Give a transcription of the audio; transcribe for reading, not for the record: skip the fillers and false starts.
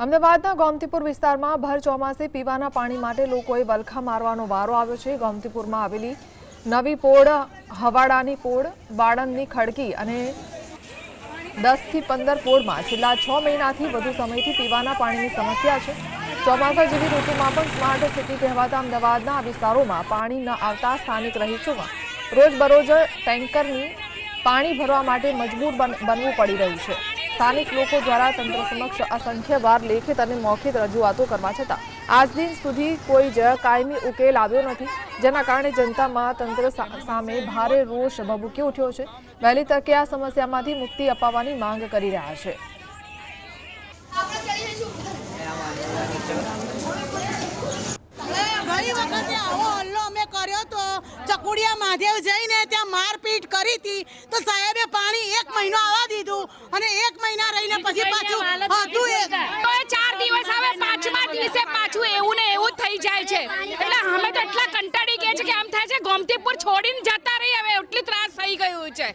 અમદાવાદના ગોમતીપુર વિસ્તારમાં ભર ચોમાસે પીવાના પાણી માટે લોકોએ વલખા મારવાનો વારો આવ્યો છે। ગોમતીપુરમાં આવેલી નવી પોળ, હવાડાની પોળ, બાળનની ખડકી અને 10 થી 15 પોળમાં છેલ્લા 6 મહિનાથી વધુ સમયથી પીવાના પાણીની સમસ્યા છે। ચોમાસા જેવી ઋતુમાં પણ સ્માર્ટ સિટી કહેવાતા અમદાવાદના આ વિસ્તારોમાં પાણી ન આવતા સ્થાનિક રહીશોમાં રોજબરોજ ટેન્કરની પાણી ભરવા માટે મજબૂર બનવું પડી રહ્યું છે। સ્થાનિક લોકો દ્વારા તંત્ર સમક્ષ અસંખ્ય વાર લેખિત અને મૌખિક રજૂઆતો કરવા છતાં આજ દિન સુધી કોઈ જ કાયમી ઉકેલ આવ્યો નથી, જેના કારણે જનતામાં તંત્ર સામે ભારે રોષ ભભૂકી ઉઠ્યો છે। વહેલી તકે આ સમસ્યામાંથી મુક્તિ અપાવવાની માંગ કરી રહ્યા છે। ગઈ વખતે આવો હલ્લો અમે કર્યો તો ચકુડિયા મહાદેવ જઈને ત્યાં મારપીટ કરી હતી તો સાહેબે પાણી 1 મહિનો આવવા દીધું અને 1 મહિના રહીને પછી પાછું હતું તો 4 દિવસ આવે, 5મા દિવસે પાછું એવું ને એવું થઈ જાય છે। એટલે અમે તો એટલા કંટાળી ગયા છે કે આમ થાય છે ગોમતીપુર છોડીને જતા રહી, હવે એટલી ત્રાસ થઈ ગયું છે।